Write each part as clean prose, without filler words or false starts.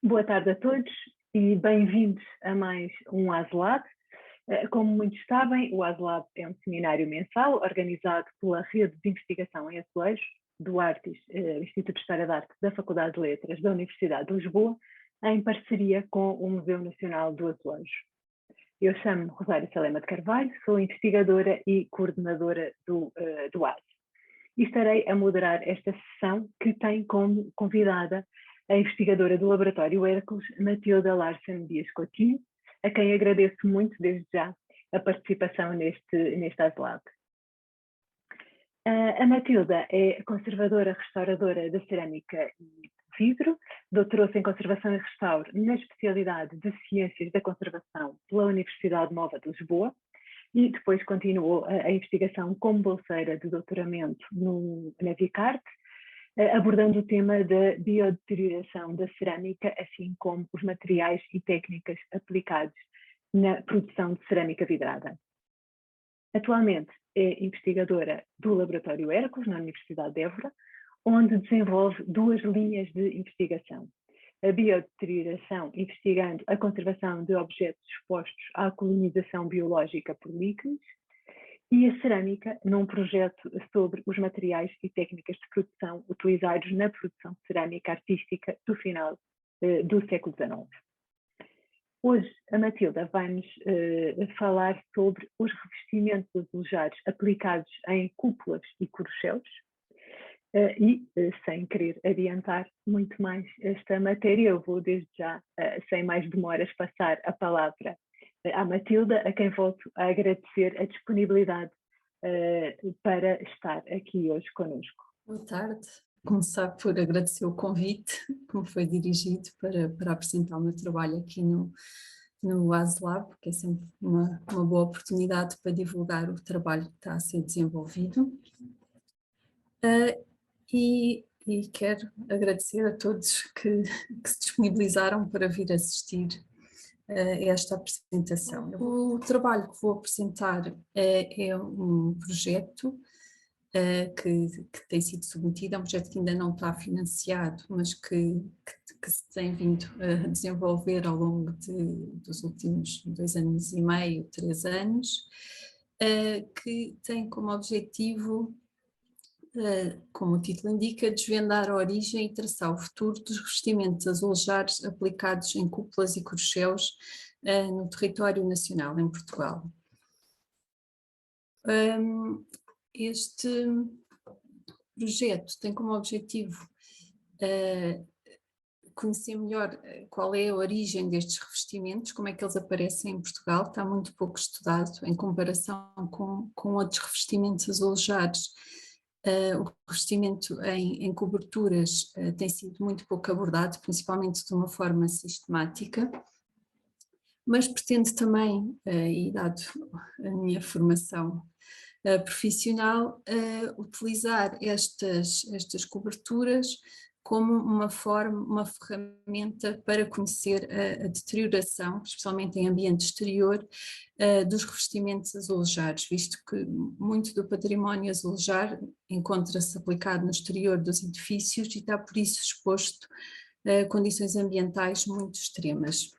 Boa tarde a todos e bem-vindos a mais um ASLab. Como muitos sabem, o ASLab é um seminário mensal organizado pela Rede de Investigação em Azulejos, do Artis, Instituto de História da Arte da Faculdade de Letras da Universidade de Lisboa, em parceria com o Museu Nacional do Azulejo. Eu chamo-me Rosário Salema de Carvalho, sou investigadora e coordenadora do AS. E estarei a moderar esta sessão que tem como convidada a investigadora do Laboratório Hércules, Matilda Larsen Dias Coutinho, a quem agradeço muito desde já a participação neste ASLab. A Matilda é conservadora restauradora da cerâmica e vidro, doutorou-se em Conservação e Restauro na especialidade de Ciências da Conservação pela Universidade Nova de Lisboa e depois continuou a investigação como bolseira de doutoramento na VICART, abordando o tema da biodeterioração da cerâmica, assim como os materiais e técnicas aplicados na produção de cerâmica vidrada. Atualmente é investigadora do Laboratório Hércules, na Universidade de Évora, onde desenvolve duas linhas de investigação. A biodeterioração, investigando a conservação de objetos expostos à colonização biológica por líquenes, e a cerâmica, num projeto sobre os materiais e técnicas de produção utilizados na produção de cerâmica artística do final do século XIX. Hoje a Matilda vai-nos falar sobre os revestimentos azulejados aplicados em cúpulas e corcheos sem querer adiantar muito mais esta matéria, eu vou desde já, sem mais demoras, passar a palavra à Matilda, a quem volto a agradecer a disponibilidade para estar aqui hoje connosco. Boa tarde. Começar por agradecer o convite que me foi dirigido para apresentar o meu trabalho aqui no ASLab, que é sempre uma boa oportunidade para divulgar o trabalho que está a ser desenvolvido. E quero agradecer a todos que se disponibilizaram para vir assistir esta apresentação. O trabalho que vou apresentar é um projeto que tem sido submetido, é um projeto que ainda não está financiado, mas que se tem vindo a desenvolver ao longo dos últimos 2 anos e meio, 3 anos, que tem como objetivo, como o título indica, desvendar a origem e traçar o futuro dos revestimentos azulejados aplicados em cúpulas e corcheos no território nacional, em Portugal. Este projeto tem como objetivo conhecer melhor qual é a origem destes revestimentos, como é que eles aparecem em Portugal, está muito pouco estudado em comparação com outros revestimentos azulejados. O revestimento em coberturas tem sido muito pouco abordado, principalmente de uma forma sistemática, mas pretendo também, e dado a minha formação profissional, utilizar estas coberturas como uma ferramenta para conhecer a deterioração, especialmente em ambiente exterior, dos revestimentos azulejados, visto que muito do património azulejar encontra-se aplicado no exterior dos edifícios e está por isso exposto a condições ambientais muito extremas.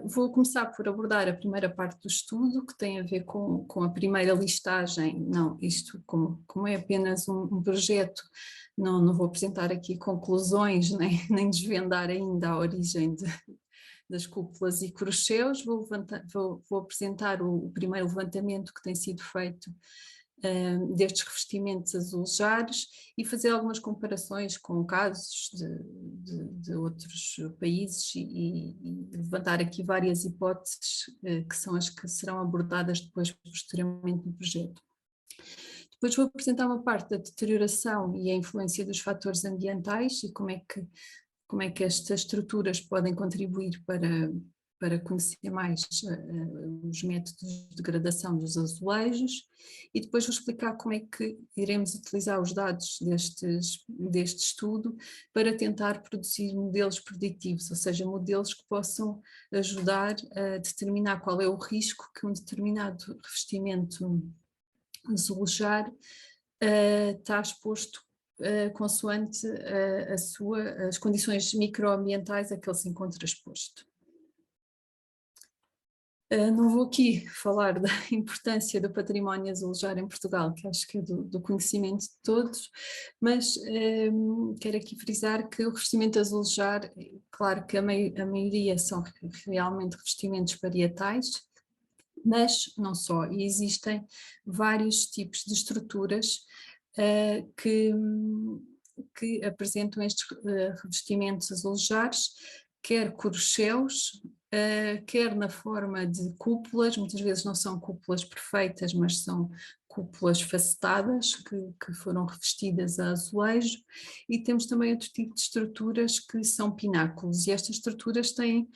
Vou começar por abordar a primeira parte do estudo, que tem a ver com a primeira listagem. Não, isto como é apenas um projeto, não vou apresentar aqui conclusões, nem desvendar ainda a origem das cúpulas e corcheos. Vou apresentar o primeiro levantamento que tem sido feito destes revestimentos azulejados e fazer algumas comparações com casos de outros países e levantar aqui várias hipóteses que são as que serão abordadas depois posteriormente no projeto. Depois vou apresentar uma parte da deterioração e a influência dos fatores ambientais e como é que estas estruturas podem contribuir para conhecer mais os métodos de degradação dos azulejos, e depois vou explicar como é que iremos utilizar os dados deste estudo para tentar produzir modelos preditivos, ou seja, modelos que possam ajudar a determinar qual é o risco que um determinado revestimento azulejar está exposto consoante as condições microambientais a que ele se encontra exposto. Não vou aqui falar da importância do património azulejar em Portugal, que acho que é do conhecimento de todos, mas quero aqui frisar que o revestimento azulejar, claro que a maioria são realmente revestimentos parietais, mas não só, e existem vários tipos de estruturas que apresentam estes revestimentos azulejares, quer corcheus, quer na forma de cúpulas, muitas vezes não são cúpulas perfeitas, mas são cúpulas facetadas que foram revestidas a azulejo, e temos também outro tipo de estruturas que são pináculos, e estas estruturas têm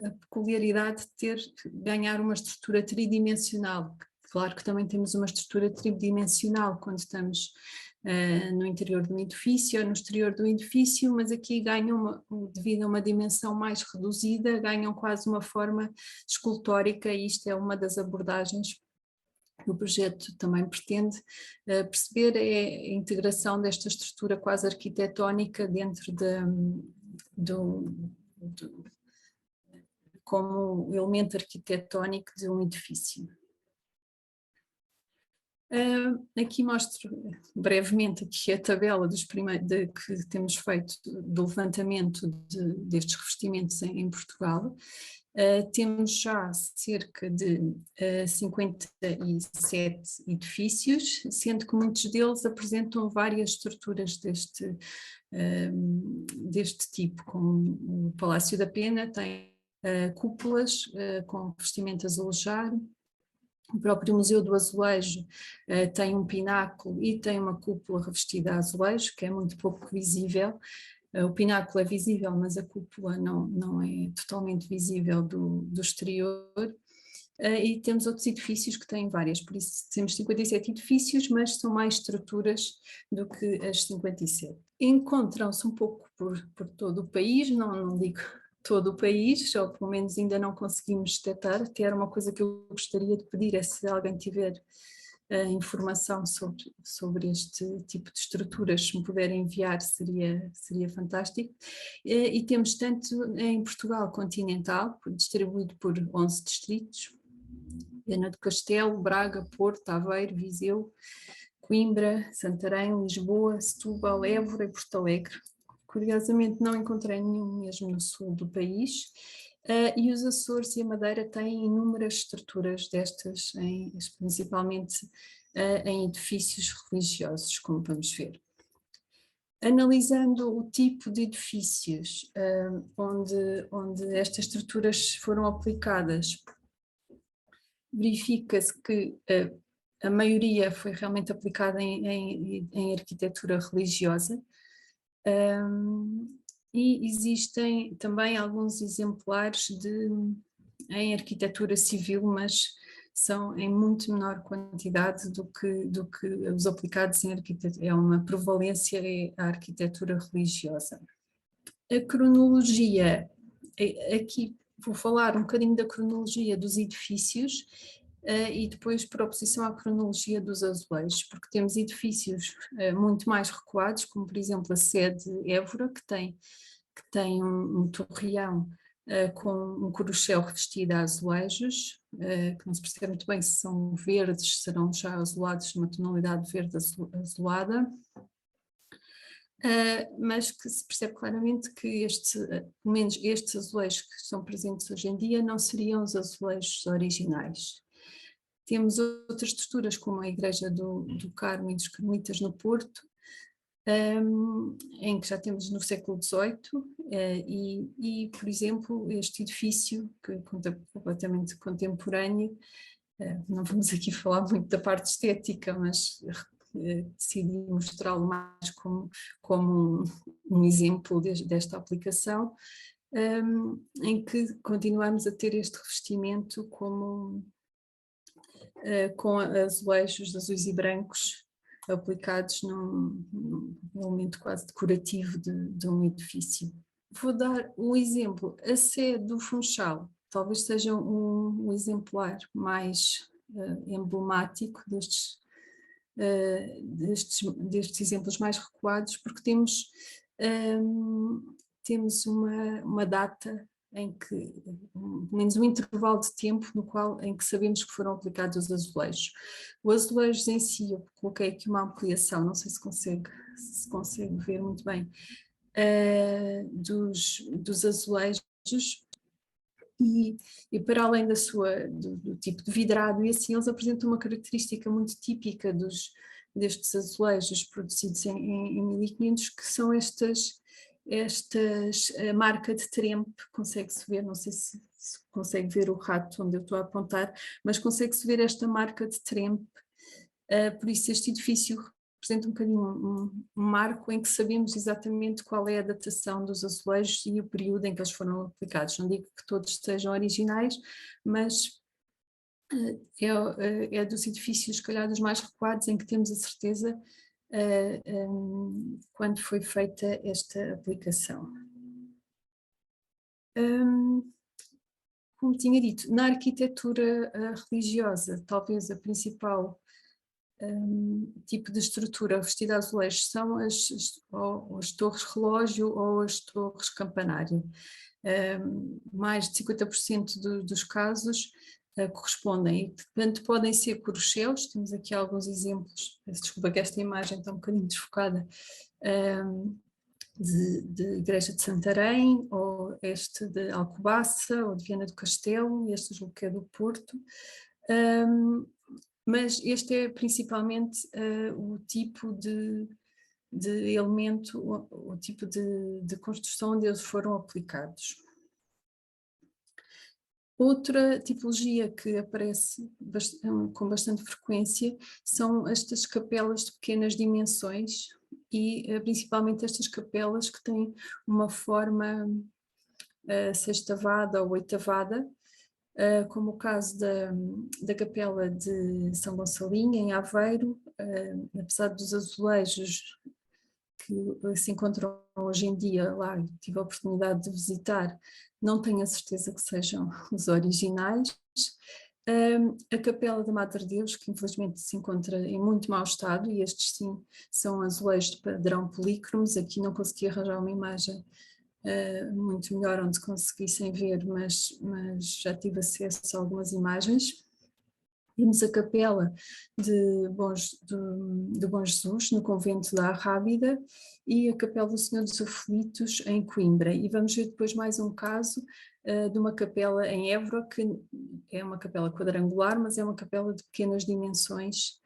a peculiaridade de ganhar uma estrutura tridimensional. Claro que também temos uma estrutura tridimensional quando estamos no interior de um edifício ou no exterior do edifício, mas aqui ganham, devido a uma dimensão mais reduzida, ganham quase uma forma escultórica, e isto é uma das abordagens que o projeto também pretende perceber, é a integração desta estrutura quase arquitetónica dentro como elemento arquitetónico de um edifício. Aqui mostro brevemente aqui a tabela que temos feito do levantamento destes revestimentos em Portugal. Temos já cerca de 57 edifícios, sendo que muitos deles apresentam várias estruturas deste tipo, como o Palácio da Pena tem cúpulas com revestimento azulejar. O próprio Museu do Azulejo tem um pináculo e tem uma cúpula revestida a azulejo, que é muito pouco visível. O pináculo é visível, mas a cúpula não é totalmente visível do exterior. E temos outros edifícios que têm várias, por isso temos 57 edifícios, mas são mais estruturas do que as 57. Encontram-se um pouco por todo o país, não digo todo o país, ou pelo menos ainda não conseguimos detectar, até era uma coisa que eu gostaria de pedir, é se alguém tiver informação sobre este tipo de estruturas, se me puderem enviar seria fantástico. E temos tanto em Portugal continental, distribuído por 11 distritos, Viana do Castelo, Braga, Porto, Aveiro, Viseu, Coimbra, Santarém, Lisboa, Setúbal, Évora e Porto Alegre. Curiosamente não encontrei nenhum mesmo no sul do país, e os Açores e a Madeira têm inúmeras estruturas destas, principalmente em edifícios religiosos, como vamos ver. Analisando o tipo de edifícios onde estas estruturas foram aplicadas, verifica-se que a maioria foi realmente aplicada em arquitetura religiosa. E existem também alguns exemplares em arquitetura civil, mas são em muito menor quantidade do que os aplicados em arquitetura. É uma prevalência à arquitetura religiosa. A cronologia, aqui vou falar um bocadinho da cronologia dos edifícios, e depois por oposição à cronologia dos azulejos, porque temos edifícios muito mais recuados, como por exemplo a sede de Évora, que tem um torreão com um corocel revestido a azulejos, que não se percebe muito bem se são verdes, serão já azulados numa tonalidade verde azulada, mas que se percebe claramente que pelo menos estes azulejos que estão presentes hoje em dia não seriam os azulejos originais. Temos outras estruturas, como a Igreja do Carmo e dos Carmelitas no Porto, em que já temos no século XVIII, e, por exemplo, este edifício, que é completamente contemporâneo, não vamos aqui falar muito da parte estética, mas decidi mostrá-lo mais como um exemplo desta aplicação, em que continuamos a ter este revestimento com azulejos azuis e brancos aplicados num elemento quase decorativo de um edifício. Vou dar um exemplo, a Sé do Funchal, talvez seja um exemplar mais emblemático destes exemplos mais recuados, porque temos uma data em que, pelo menos um intervalo de tempo em que sabemos que foram aplicados os azulejos. Os azulejos em si, eu coloquei aqui uma ampliação, não sei se consegue ver muito bem, dos azulejos, e para além do tipo de vidrado, e assim eles apresentam uma característica muito típica destes azulejos produzidos em 1500, que são esta marca de trempe. Consegue-se ver, não sei se consegue ver o rato onde eu estou a apontar, mas consegue-se ver esta marca de trempe, por isso este edifício representa um bocadinho um marco em que sabemos exatamente qual é a datação dos azulejos e o período em que eles foram aplicados. Não digo que todos sejam originais, mas é dos edifícios, se calhar, dos mais recuados, em que temos a certeza quando foi feita esta aplicação. Como tinha dito, na arquitetura religiosa, talvez a principal tipo de estrutura vestida a azulejos são as torres relógio ou as torres campanário. Mais de 50% dos casos correspondem, e portanto podem ser corochéus. Temos aqui alguns exemplos, desculpa que esta imagem está um bocadinho desfocada, de Igreja de Santarém, ou este de Alcobaça, ou de Viana do Castelo, e este julgo que é do Porto. Mas este é principalmente o tipo de elemento, o tipo de construção onde eles foram aplicados. Outra tipologia que aparece com bastante frequência são estas capelas de pequenas dimensões, e principalmente estas capelas que têm uma forma sextavada ou oitavada, como o caso da Capela de São Gonçalinho, em Aveiro. Apesar dos azulejos que se encontram hoje em dia lá, tive a oportunidade de visitar, não tenho a certeza que sejam os originais. A Capela da Madre Deus, que infelizmente se encontra em muito mau estado, e estes sim são azulejos de padrão polícromos. Aqui não consegui arranjar uma imagem muito melhor onde conseguissem ver, mas já tive acesso a algumas imagens. Temos a Capela de Bom Jesus, no convento da Arrábida, e a Capela do Senhor dos Aflitos, em Coimbra. E vamos ver depois mais um caso de uma capela em Évora, que é uma capela quadrangular, mas é uma capela de pequenas dimensões,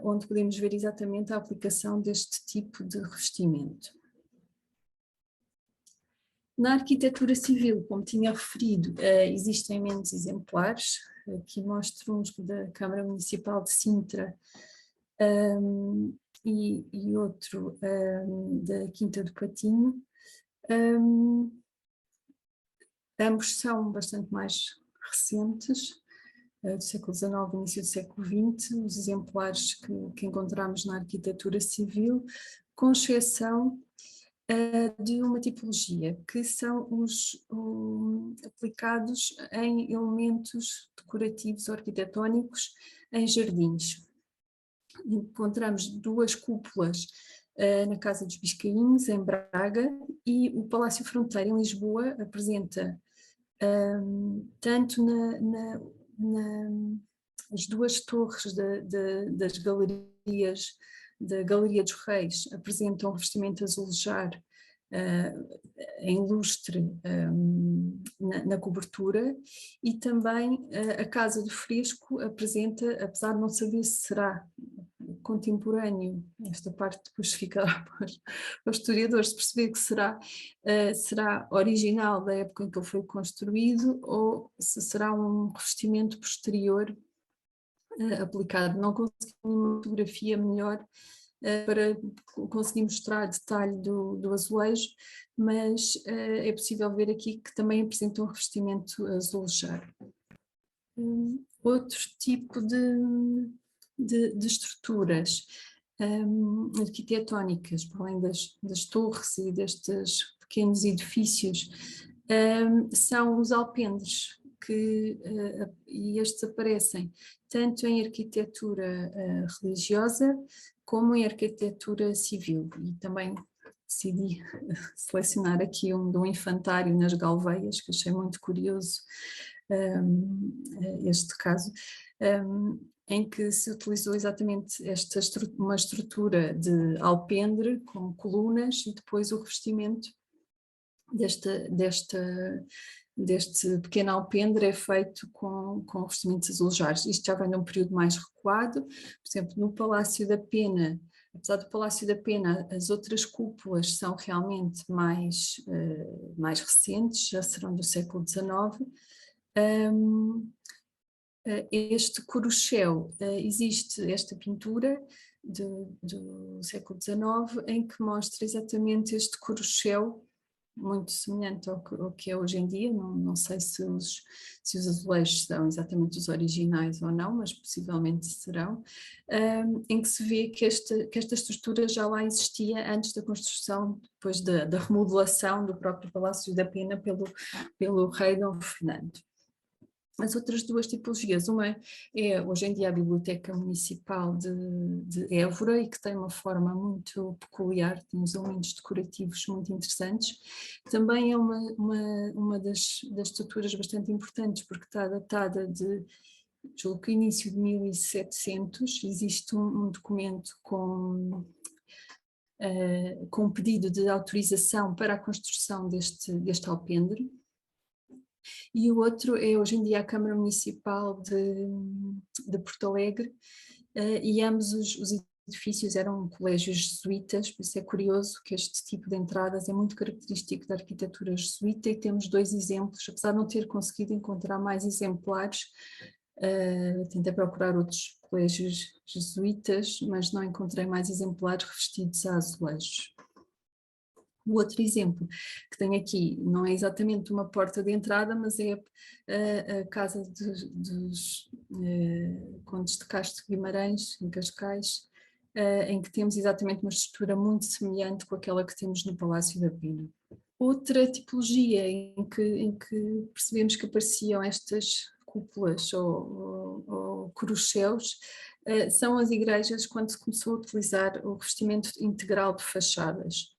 onde podemos ver exatamente a aplicação deste tipo de revestimento. Na arquitetura civil, como tinha referido, existem menos exemplares. Aqui mostro uns da Câmara Municipal de Sintra e outro da Quinta do Patinho. Ambos são bastante mais recentes, do século XIX, início do século XX, os exemplares que encontramos na arquitetura civil, com exceção de uma tipologia, que são os aplicados em elementos decorativos ou arquitetónicos em jardins. Encontramos duas cúpulas na Casa dos Biscainhos, em Braga, e o Palácio Fronteira, em Lisboa, apresenta tanto as duas torres das galerias, da Galeria dos Reis, apresentam um revestimento azulejar em lustre na cobertura, e também a Casa do Fresco apresenta, apesar de não saber se será contemporâneo, esta parte depois fica para os historiadores perceber que será original da época em que ele foi construído, ou se será um revestimento posterior aplicado. Não consegui uma fotografia melhor para conseguir mostrar detalhe do azulejo, mas é possível ver aqui que também apresenta um revestimento azulejado. Outro tipo de estruturas arquitetónicas, para além das torres e destes pequenos edifícios, são os alpendres, e estes aparecem tanto em arquitetura religiosa como em arquitetura civil, e também decidi selecionar aqui de um infantário nas Galveias, que achei muito curioso este caso, em que se utilizou exatamente uma estrutura de alpendre com colunas e depois o revestimento deste pequeno alpendre é feito com revestimentos azulejos. Isto já vem de um período mais recuado, por exemplo, no Palácio da Pena. Apesar do Palácio da Pena, as outras cúpulas são realmente mais recentes, já serão do século XIX. Este Coruchel, existe esta pintura do século XIX em que mostra exatamente este Coruchel, muito semelhante ao que é hoje em dia. Não sei se os azulejos são exatamente os originais ou não, mas possivelmente serão, em que se vê que esta estrutura já lá existia antes da construção, depois da remodelação do próprio Palácio da Pena pelo rei Dom Fernando. As outras duas tipologias, uma é hoje em dia a Biblioteca Municipal de Évora, e que tem uma forma muito peculiar, tem uns elementos decorativos muito interessantes. Também é uma das estruturas bastante importantes, porque está datada julgo que início de 1700, existe um documento com um pedido de autorização para a construção deste alpendre. E o outro é hoje em dia a Câmara Municipal de Porto Alegre, e ambos os edifícios eram colégios jesuítas, por isso é curioso que este tipo de entradas é muito característico da arquitetura jesuíta, e temos dois exemplos, apesar de não ter conseguido encontrar mais exemplares. Tentei procurar outros colégios jesuítas, mas não encontrei mais exemplares revestidos a azulejos. O outro exemplo que tenho aqui não é exatamente uma porta de entrada, mas é a casa dos Condes de Castro Guimarães, em Cascais, em que temos exatamente uma estrutura muito semelhante com aquela que temos no Palácio da Pena. Outra tipologia em que percebemos que apareciam estas cúpulas ou corucheus são as igrejas, quando se começou a utilizar o revestimento integral de fachadas.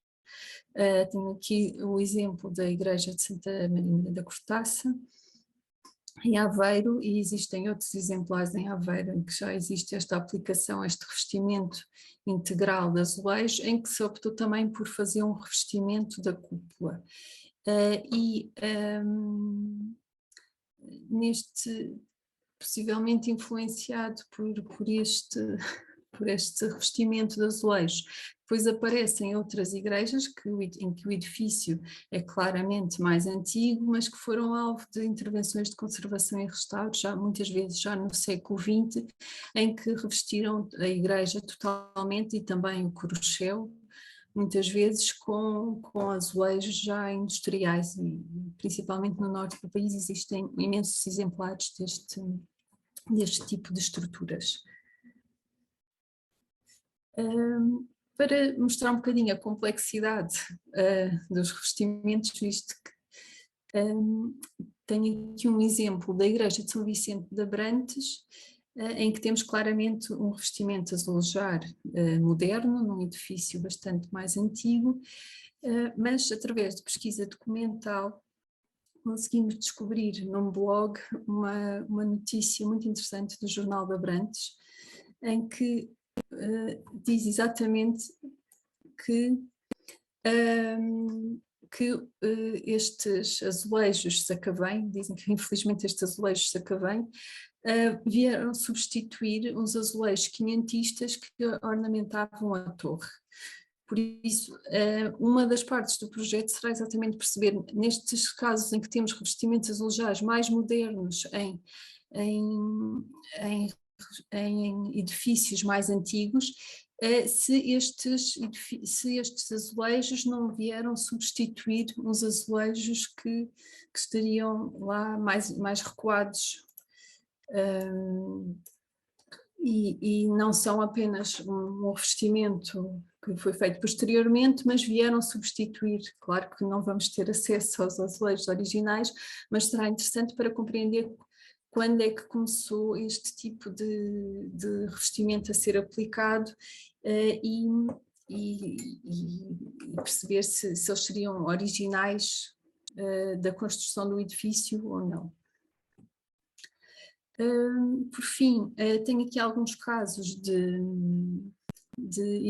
Tenho aqui o exemplo da Igreja de Santa Maria da Cortaça, em Aveiro, e existem outros exemplares em Aveiro em que já existe esta aplicação, este revestimento integral de azulejo, em que se optou também por fazer um revestimento da cúpula. Possivelmente influenciado por este revestimento de azulejos, depois aparecem outras igrejas em que o edifício é claramente mais antigo, mas que foram alvo de intervenções de conservação e restauro, muitas vezes já no século XX, em que revestiram a igreja totalmente e também o coruchel, muitas vezes com azulejos já industriais, e principalmente no norte do país existem imensos exemplares deste tipo de estruturas. Para mostrar um bocadinho a complexidade dos revestimentos, visto que tenho aqui um exemplo da Igreja de São Vicente de Abrantes, em que temos claramente um revestimento azulejar moderno, num edifício bastante mais antigo, mas através de pesquisa documental conseguimos descobrir num blog uma notícia muito interessante do Jornal de Abrantes, em que diz exatamente que estes azulejos Sacavém, dizem que infelizmente estes azulejos Sacavém vieram substituir uns azulejos quinhentistas que ornamentavam a torre. Por isso, uma das partes do projeto será exatamente perceber, nestes casos em que temos revestimentos azulejados mais modernos em edifícios mais antigos, se estes azulejos não vieram substituir uns azulejos que estariam lá mais recuados. e não são apenas um revestimento que foi feito posteriormente, mas vieram substituir. Claro que não vamos ter acesso aos azulejos originais, mas será interessante para compreender quando é que começou este tipo de revestimento a ser aplicado e perceber se eles seriam originais da construção do edifício ou não. Por fim, tenho aqui alguns casos de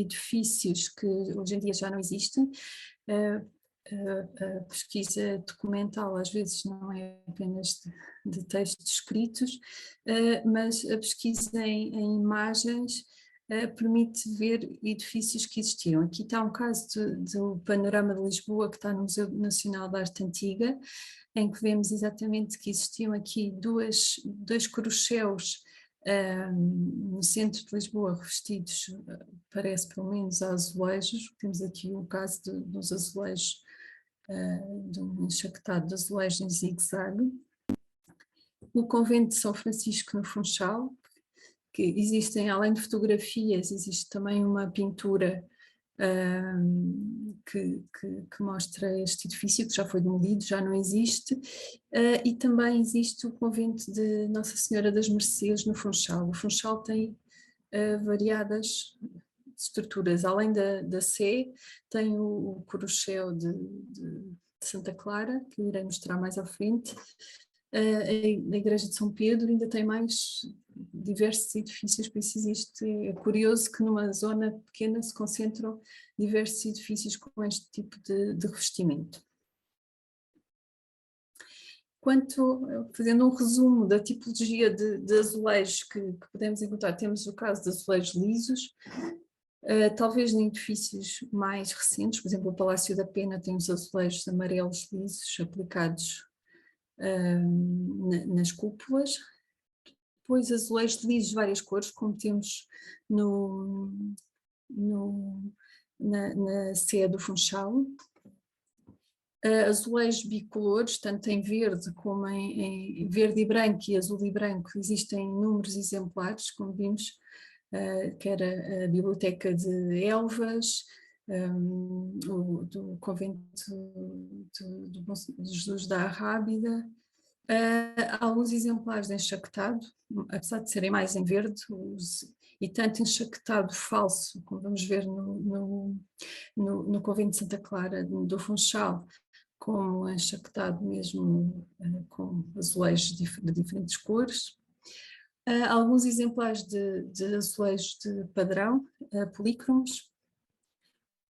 edifícios que hoje em dia já não existem. A pesquisa documental às vezes não é apenas de textos escritos, mas a pesquisa em imagens permite ver edifícios que existiam. Aqui está um caso do Panorama de Lisboa, que está no Museu Nacional de Arte Antiga, em que vemos exatamente que existiam aqui dois corochéus no centro de Lisboa, revestidos, parece pelo menos, a azulejos. Temos aqui o caso dos azulejos, de um enxactado de azulejos em zigue-zague. O convento de São Francisco no Funchal, que existem, além de fotografias, existe também uma pintura que mostra este edifício, que já foi demolido, já não existe, e também existe o convento de Nossa Senhora das Mercês no Funchal. O Funchal tem variadas estruturas, além da Sé, tem o Corochel de Santa Clara, que irei mostrar mais à frente. A Igreja de São Pedro ainda tem mais diversos edifícios, por isso é curioso que numa zona pequena se concentram diversos edifícios com este tipo de revestimento. Fazendo um resumo da tipologia de azulejos que podemos encontrar, temos o caso de azulejos lisos, talvez em edifícios mais recentes, por exemplo o Palácio da Pena tem os azulejos amarelos lisos aplicados nas cúpulas. Depois azulejos lisos de várias cores, como temos na Sé do Funchal. Azulejos bicolores, tanto em verde como em verde e branco e azul e branco, existem inúmeros exemplares, como vimos, quer a Biblioteca de Elvas, do Convento do Bom Jesus da Arrábida. Alguns exemplares de enxactado, apesar de serem mais em verde, e tanto enxactado falso, como vamos ver no Convento de Santa Clara do Funchal, como enxactado mesmo com azulejos de diferentes cores. Alguns exemplares de azulejos de padrão, polícromos,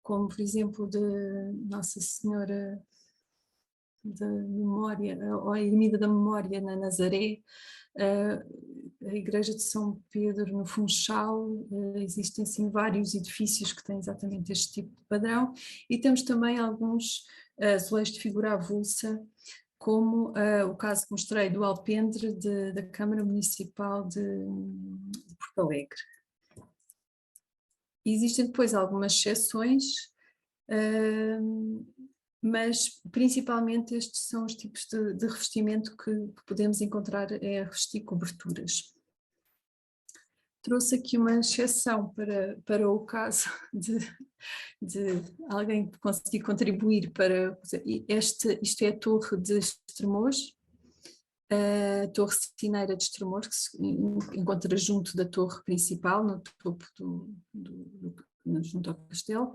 como por exemplo de Nossa Senhora da Memória, ou a Ermida da Memória na Nazaré, a Igreja de São Pedro no Funchal. Existem assim vários edifícios que têm exatamente este tipo de padrão, e temos também alguns azulejos de figura avulsa, como o caso que mostrei do alpendre da Câmara Municipal de Porto Alegre. Existem depois algumas exceções, mas principalmente estes são os tipos de revestimento que podemos encontrar a revestir coberturas. Trouxe aqui uma exceção para o caso de alguém que conseguir contribuir para... Isto é a Torre de Estremoz, a Torre Cineira de Estremoz, que se encontra junto da torre principal, no topo junto ao castelo,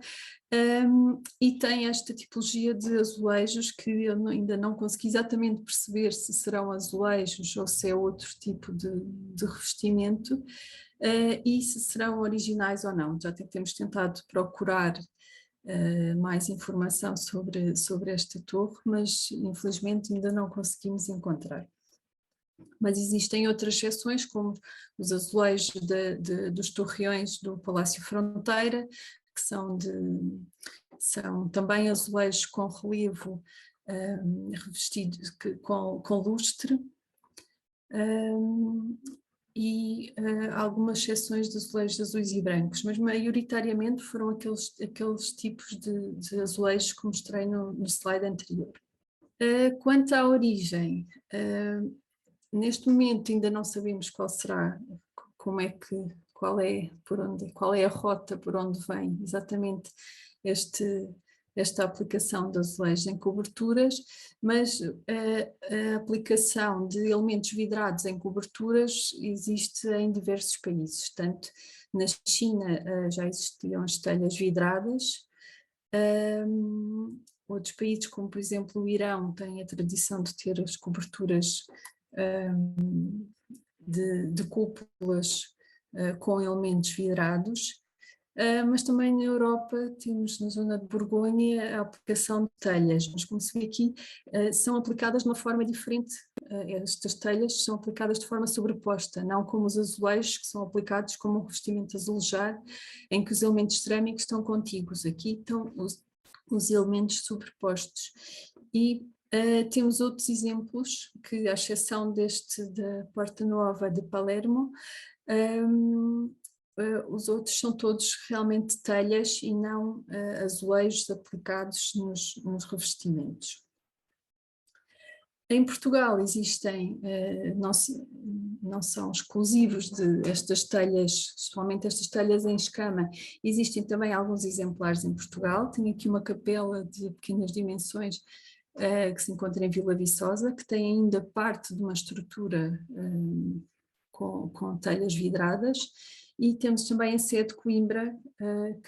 e tem esta tipologia de azulejos que eu ainda não consegui exatamente perceber se serão azulejos ou se é outro tipo de revestimento, e se serão originais ou não. Já temos tentado procurar mais informação sobre esta torre, mas infelizmente ainda não conseguimos encontrar. Mas existem outras exceções, como os azulejos dos torreões do Palácio Fronteira, que são também azulejos com relevo revestidos com lustre, e algumas exceções de azulejos azuis e brancos, mas maioritariamente foram aqueles tipos de azulejos que mostrei no slide anterior. Quanto à origem, neste momento ainda não sabemos qual é a rota por onde vem exatamente esta aplicação de azulejos em coberturas, mas a aplicação de elementos vidrados em coberturas existe em diversos países. Tanto na China já existiam as telhas vidradas, outros países, como por exemplo o Irão, têm a tradição de ter as coberturas de cúpulas com elementos vidrados, mas também na Europa temos na zona de Borgonha a aplicação de telhas, mas como se vê aqui são aplicadas de uma forma diferente. Estas telhas são aplicadas de forma sobreposta, não como os azulejos que são aplicados como um revestimento azulejado, em que os elementos cerâmicos estão contíguos. Aqui estão os elementos sobrepostos. E temos outros exemplos que, à exceção deste da Porta Nova de Palermo, os outros são todos realmente telhas e não azulejos aplicados nos revestimentos. Em Portugal existem, não são exclusivos de estas telhas, somente estas telhas em escama, existem também alguns exemplares em Portugal. Tenho aqui uma capela de pequenas dimensões que se encontra em Vila Viçosa, que tem ainda parte de uma estrutura com telhas vidradas, e temos também a sede de Coimbra,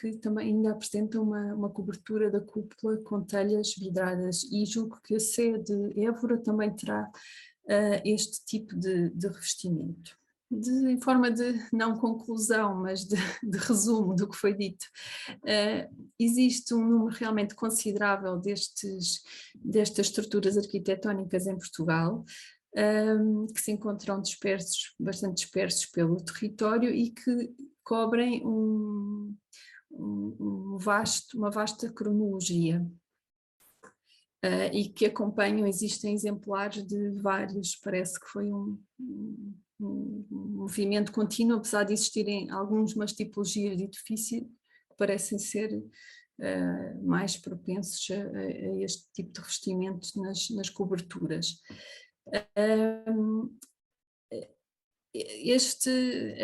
que também ainda apresenta uma cobertura da cúpula com telhas vidradas, e julgo que a sede de Évora também terá este tipo de revestimento. Em forma de não conclusão, mas de resumo do que foi dito, existe um número realmente considerável destas estruturas arquitetónicas em Portugal, que se encontram bastante dispersos pelo território e que cobrem uma vasta cronologia. E que acompanham, existem exemplares de vários, parece que foi um movimento contínuo, apesar de existirem algumas tipologias de edifício que parecem ser mais propensos a este tipo de revestimento nas coberturas.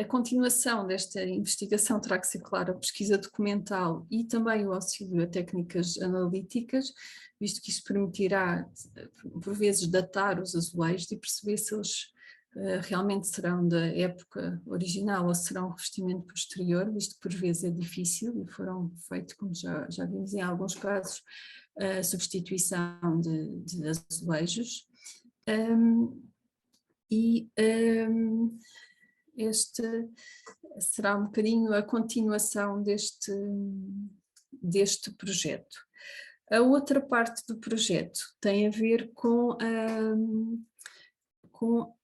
A continuação desta investigação terá que ser, claro, a pesquisa documental e também o auxílio a técnicas analíticas, visto que isso permitirá, por vezes, datar os azulejos e perceber se eles realmente serão da época original ou serão revestimento posterior, visto que por vezes é difícil e foram feitos, como já vimos em alguns casos, a substituição de azulejos. Este será um bocadinho a continuação deste projeto. A outra parte do projeto tem a ver com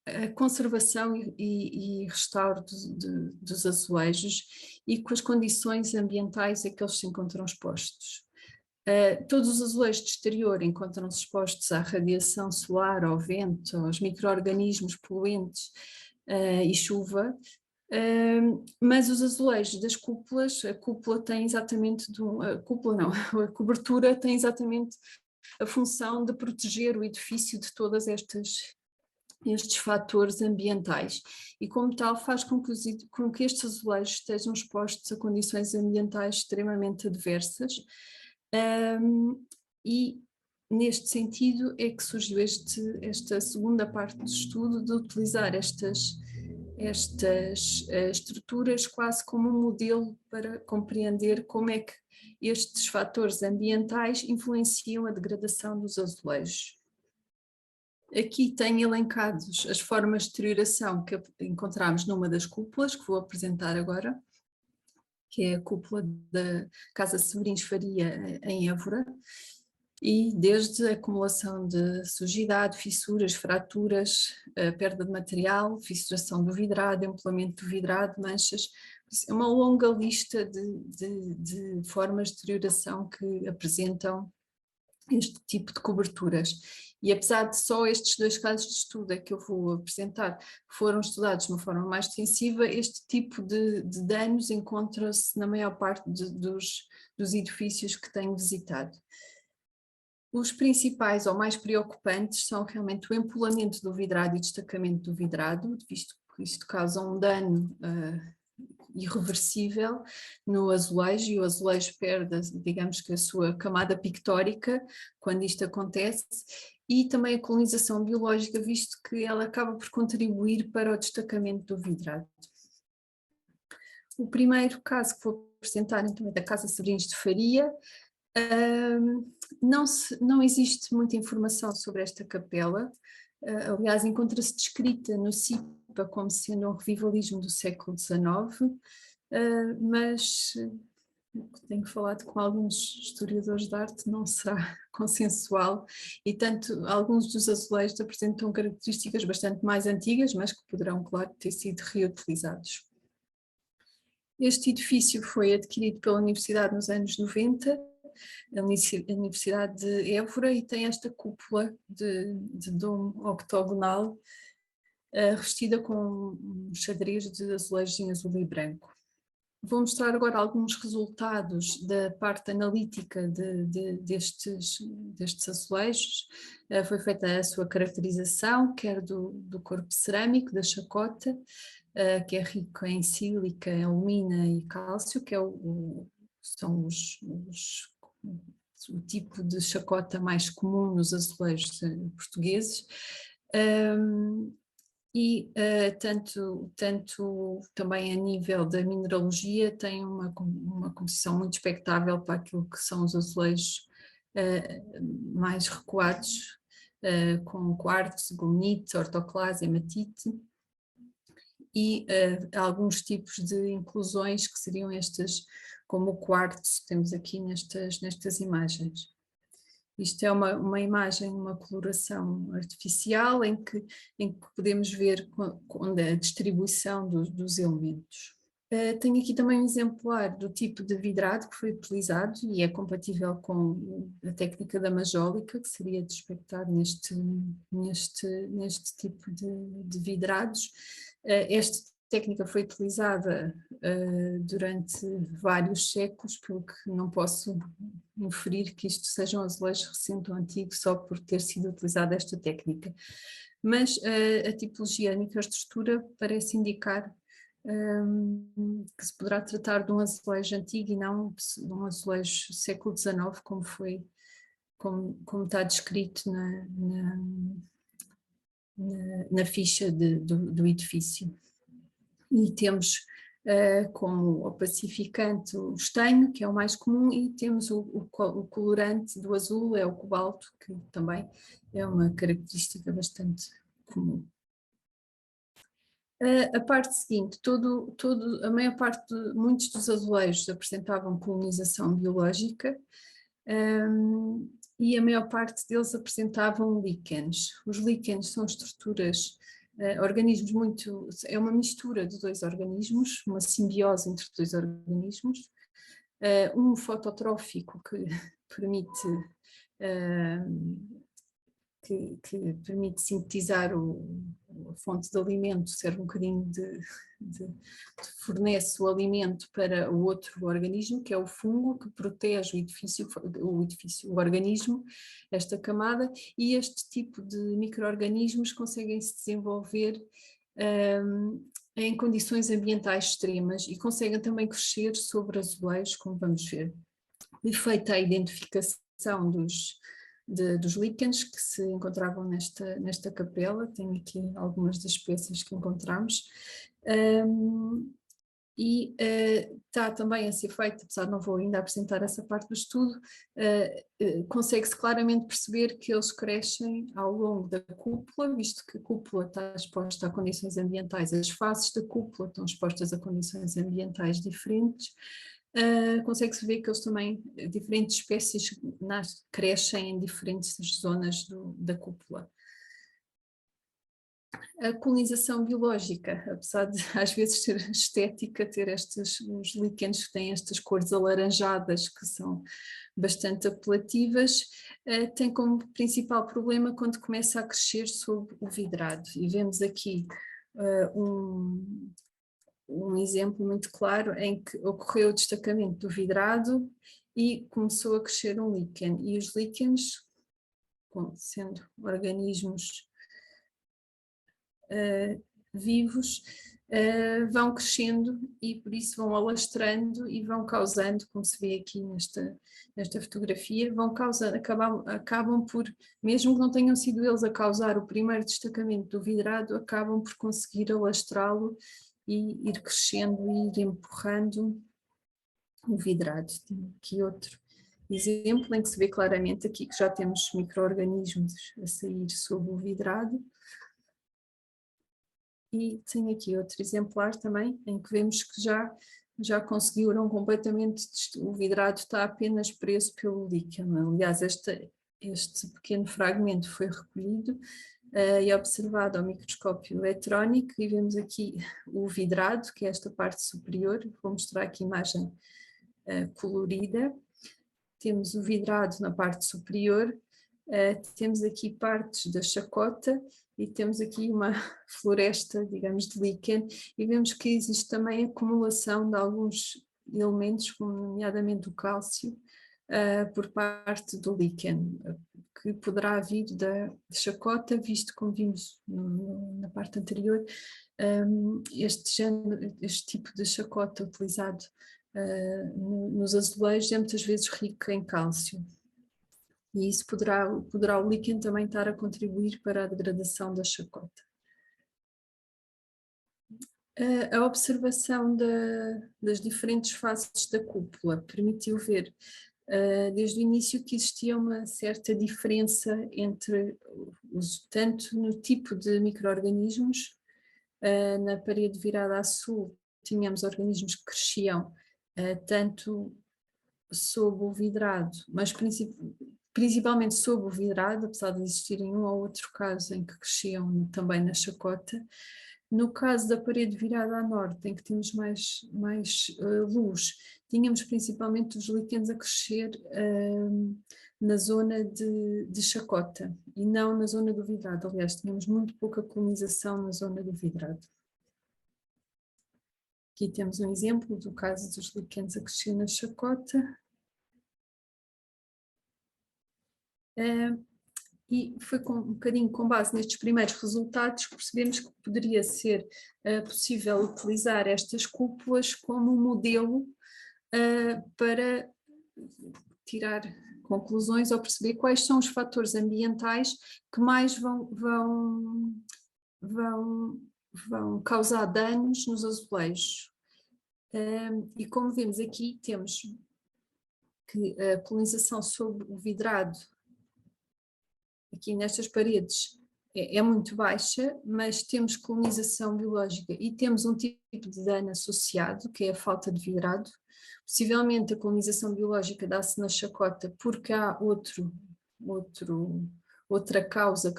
a conservação e restauro dos azulejos e com as condições ambientais a que eles se encontram expostos. Todos os azulejos de exterior encontram-se expostos à radiação solar, ao vento, aos micro-organismos poluentes e chuva, mas os azulejos das cúpulas, a cobertura tem exatamente a função de proteger o edifício de todos estes fatores ambientais, e como tal faz com que estes azulejos estejam expostos a condições ambientais extremamente adversas. E neste sentido é que surgiu esta segunda parte do estudo, de utilizar estas estruturas quase como um modelo para compreender como é que estes fatores ambientais influenciam a degradação dos azulejos. Aqui tenho elencados as formas de deterioração que encontramos numa das cúpulas, que vou apresentar agora, que é a cúpula da Casa Severins Faria em Évora, e desde a acumulação de sujidade, fissuras, fraturas, perda de material, fissuração do vidrado, empolamento do vidrado, manchas, é uma longa lista de formas de deterioração que apresentam este tipo de coberturas. E apesar de só estes dois casos de estudo que eu vou apresentar foram estudados de uma forma mais extensiva, este tipo de danos encontra-se na maior parte dos edifícios que tenho visitado. Os principais ou mais preocupantes são realmente o empolamento do vidrado e destacamento do vidrado, visto isto causa um dano irreversível no azulejo, e o azulejo perde, digamos que a sua camada pictórica quando isto acontece, e também a colonização biológica, visto que ela acaba por contribuir para o destacamento do vidrado. O primeiro caso que vou apresentar então é da Casa Severins de Faria. Não existe muita informação sobre esta capela, aliás encontra-se descrita no CIPA como sendo um revivalismo do século XIX, mas tenho falado com alguns historiadores de arte, não será consensual, e tanto alguns dos azulejos apresentam características bastante mais antigas, mas que poderão, claro, ter sido reutilizados. Este edifício foi adquirido pela Universidade nos anos 90, a Universidade de Évora, e tem esta cúpula de domo octogonal, revestida com um xadrez de azulejos em azul e branco. Vou mostrar agora alguns resultados da parte analítica destes azulejos. Foi feita a sua caracterização, quer do corpo cerâmico, da chacota, que é rico em sílica, alumina e cálcio, que são o tipo de chacota mais comum nos azulejos portugueses. Tanto também a nível da mineralogia tem uma composição muito expectável para aquilo que são os azulejos mais recuados, com quartzo, gomnite, ortoclase, hematite, e alguns tipos de inclusões que seriam estas, como o quartzo, que temos aqui nestas imagens. Isto é uma imagem, uma coloração artificial em que podemos ver a distribuição dos elementos. Tenho aqui também um exemplar do tipo de vidrado que foi utilizado e é compatível com a técnica da majólica, que seria de espetar neste tipo de vidrados. Esta técnica foi utilizada durante vários séculos, pelo que não posso inferir que isto seja um azulejo recente ou antigo só por ter sido utilizada esta técnica. Mas a tipologia, a microestrutura parece indicar que se poderá tratar de um azulejo antigo e não de um azulejo século XIX, como está descrito na ficha do edifício. E temos como opacificante o estanho, que é o mais comum, e temos o colorante do azul, é o cobalto, que também é uma característica bastante comum. A parte seguinte, a maior parte muitos dos azulejos apresentavam colonização biológica, e a maior parte deles apresentavam líquens. Os líquens são estruturas, organismos é uma mistura de dois organismos, uma simbiose entre dois organismos, um fototrófico que permite sintetizar a fonte de alimento, serve um bocadinho fornece o alimento para o outro organismo, que é o fungo, que protege o organismo, esta camada, e este tipo de micro-organismos conseguem se desenvolver em condições ambientais extremas e conseguem também crescer sobre azulejos, como vamos ver. E feita a identificação dos líquens que se encontravam nesta capela, tenho aqui algumas das espécies que encontramos, está também a ser feito, apesar de não vou ainda apresentar essa parte do estudo, consegue-se claramente perceber que eles crescem ao longo da cúpula, visto que a cúpula está exposta a condições ambientais, as faces da cúpula estão expostas a condições ambientais diferentes. Consegue-se ver que eles também, diferentes espécies crescem em diferentes zonas da cúpula. A colonização biológica, apesar de às vezes ser estética, ter os líquens que têm estas cores alaranjadas que são bastante apelativas, tem como principal problema quando começa a crescer sobre o vidrado, e vemos aqui um exemplo muito claro em que ocorreu o destacamento do vidrado e começou a crescer um líquen, e os líquens, sendo organismos vivos vão crescendo e por isso vão alastrando e vão causando, como se vê aqui nesta fotografia, acabam por, mesmo que não tenham sido eles a causar o primeiro destacamento do vidrado, acabam por conseguir alastrá-lo e ir crescendo e ir empurrando o vidrado. Tem aqui outro exemplo em que se vê claramente aqui que já temos micro-organismos a sair sob o vidrado. E tenho aqui outro exemplar também, em que vemos que já conseguiram completamente, o vidrado está apenas preso pelo líquen. Aliás, este pequeno fragmento foi recolhido e observado ao microscópio eletrónico e vemos aqui o vidrado, que é esta parte superior. Vou mostrar aqui a imagem colorida. Temos o vidrado na parte superior, temos aqui partes da chacota e temos aqui uma floresta, digamos, de líquen, e vemos que existe também acumulação de alguns elementos, como nomeadamente o cálcio, por parte do líquen, que poderá vir da chacota, visto como vimos na parte anterior, este tipo de chacota utilizado nos azulejos é muitas vezes rico em cálcio. E isso poderá o líquen também estar a contribuir para a degradação da chacota. A observação das diferentes faces da cúpula permitiu ver desde o início que existia uma certa diferença entre tanto no tipo de micro-organismos. Na parede virada a sul tínhamos organismos que cresciam tanto sob o vidrado, mas principalmente sob o vidrado, apesar de existirem um ou outro caso em que cresciam também na chacota. No caso da parede virada a norte, em que temos mais luz, tínhamos principalmente os líquens a crescer na zona de chacota e não na zona do vidrado. Aliás, tínhamos muito pouca colonização na zona do vidrado. Aqui temos um exemplo do caso dos líquens a crescer na chacota. E foi um bocadinho com base nestes primeiros resultados que percebemos que poderia ser possível utilizar estas cúpulas como modelo para tirar conclusões ou perceber quais são os fatores ambientais que mais vão causar danos nos azulejos. E como vemos aqui, temos que a polinização sob o vidrado aqui nestas paredes é muito baixa, mas temos colonização biológica e temos um tipo de dano associado, que é a falta de vidrado. Possivelmente a colonização biológica dá-se na chacota porque há outra causa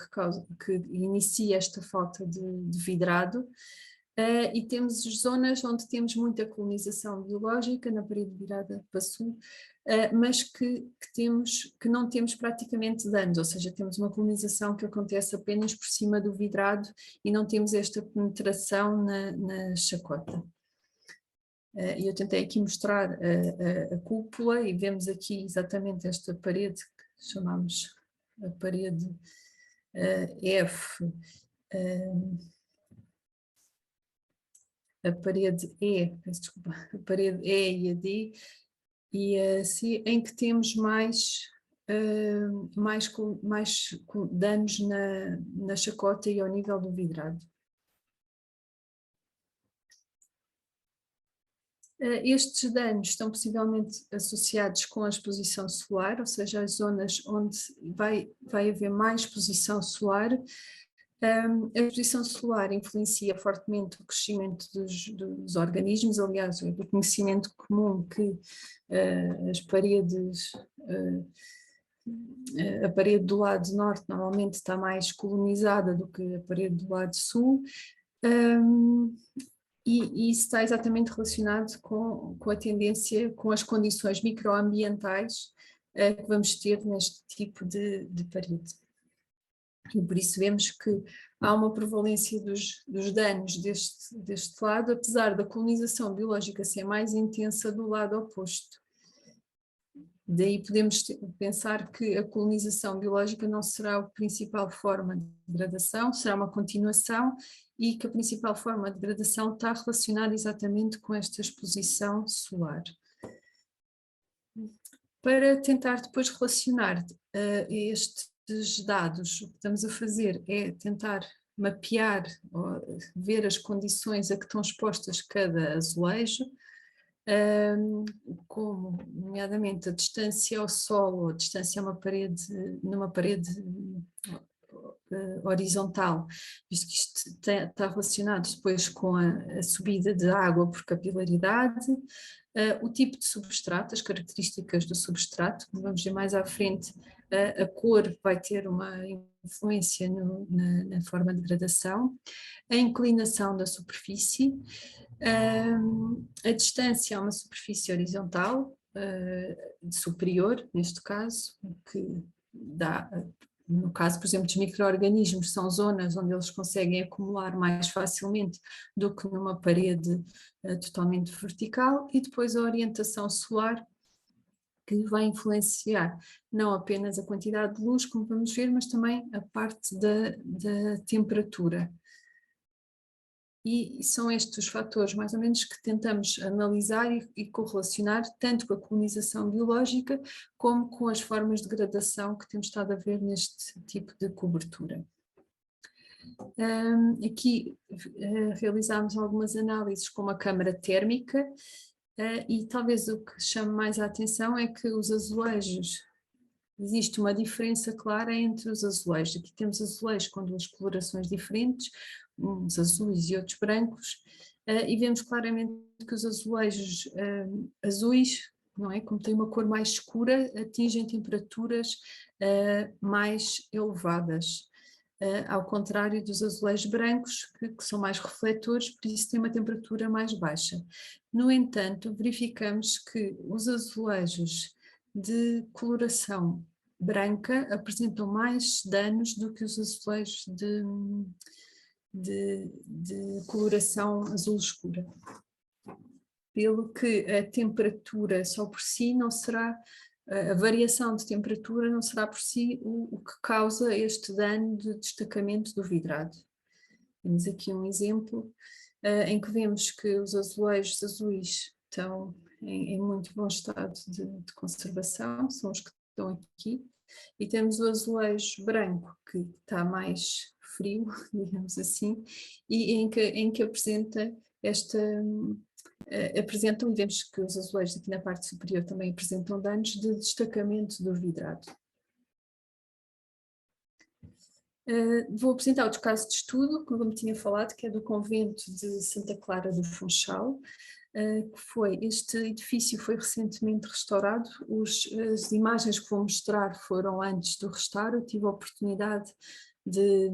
que inicia esta falta de vidrado. E temos zonas onde temos muita colonização biológica, na parede virada para sul, mas que não temos praticamente danos, ou seja, temos uma colonização que acontece apenas por cima do vidrado e não temos esta penetração na chacota. E eu tentei aqui mostrar a cúpula e vemos aqui exatamente esta parede que chamamos a parede F, a parede E, desculpa, a parede E e a D, e a C, em que temos mais danos na chacota e ao nível do vidrado. Estes danos estão possivelmente associados com a exposição solar, ou seja, as zonas onde vai haver mais exposição solar. A exposição solar influencia fortemente o crescimento dos organismos. Aliás, é do conhecimento comum que a parede do lado norte normalmente está mais colonizada do que a parede do lado sul, e isso está exatamente relacionado com a tendência, com as condições microambientais que vamos ter neste tipo de parede. E por isso vemos que há uma prevalência dos danos deste lado, apesar da colonização biológica ser mais intensa do lado oposto. Daí podemos pensar que a colonização biológica não será a principal forma de degradação, será uma continuação, e que a principal forma de degradação está relacionada exatamente com esta exposição solar. Para tentar depois relacionar estes dados, o que estamos a fazer é tentar mapear, ver as condições a que estão expostas cada azulejo, como, nomeadamente, a distância ao solo, a distância a numa parede horizontal, visto que isto está relacionado depois com a subida de água por capilaridade, o tipo de substrato, as características do substrato, como vamos ver mais à frente, a cor vai ter uma influência na forma de gradação, a inclinação da superfície, a distância a uma superfície horizontal, superior, neste caso, que dá, no caso, por exemplo, dos micro-organismos, são zonas onde eles conseguem acumular mais facilmente do que numa parede totalmente vertical, e depois a orientação solar, que vai influenciar não apenas a quantidade de luz, como vamos ver, mas também a parte da temperatura. E são estes os fatores, mais ou menos, que tentamos analisar e correlacionar tanto com a colonização biológica como com as formas de gradação que temos estado a ver neste tipo de cobertura. Aqui realizámos algumas análises com uma câmara térmica e talvez o que chame mais a atenção é que os azulejos, existe uma diferença clara entre os azulejos. Aqui temos azulejos com duas colorações diferentes, uns azuis e outros brancos, e vemos claramente que os azulejos azuis, não é, como têm uma cor mais escura, atingem temperaturas mais elevadas, ao contrário dos azulejos brancos, que são mais refletores, por isso têm uma temperatura mais baixa. No entanto, verificamos que os azulejos de coloração branca apresentam mais danos do que os azulejos de coloração azul escura. Pelo que a temperatura só por si não será, a variação de temperatura não será por si o que causa este dano de destacamento do vidrado. Temos aqui um exemplo em que vemos que os azulejos azuis estão em muito bom estado de conservação, são os que estão aqui, e temos o azulejo branco, que está mais frio, digamos assim, e em que apresentam e vemos que os azulejos aqui na parte superior também apresentam danos de destacamento do vidrado. Vou apresentar outro caso de estudo, como tinha falado, que é do convento de Santa Clara do Funchal, este edifício foi recentemente restaurado. As imagens que vou mostrar foram antes do restauro. Eu tive a oportunidade de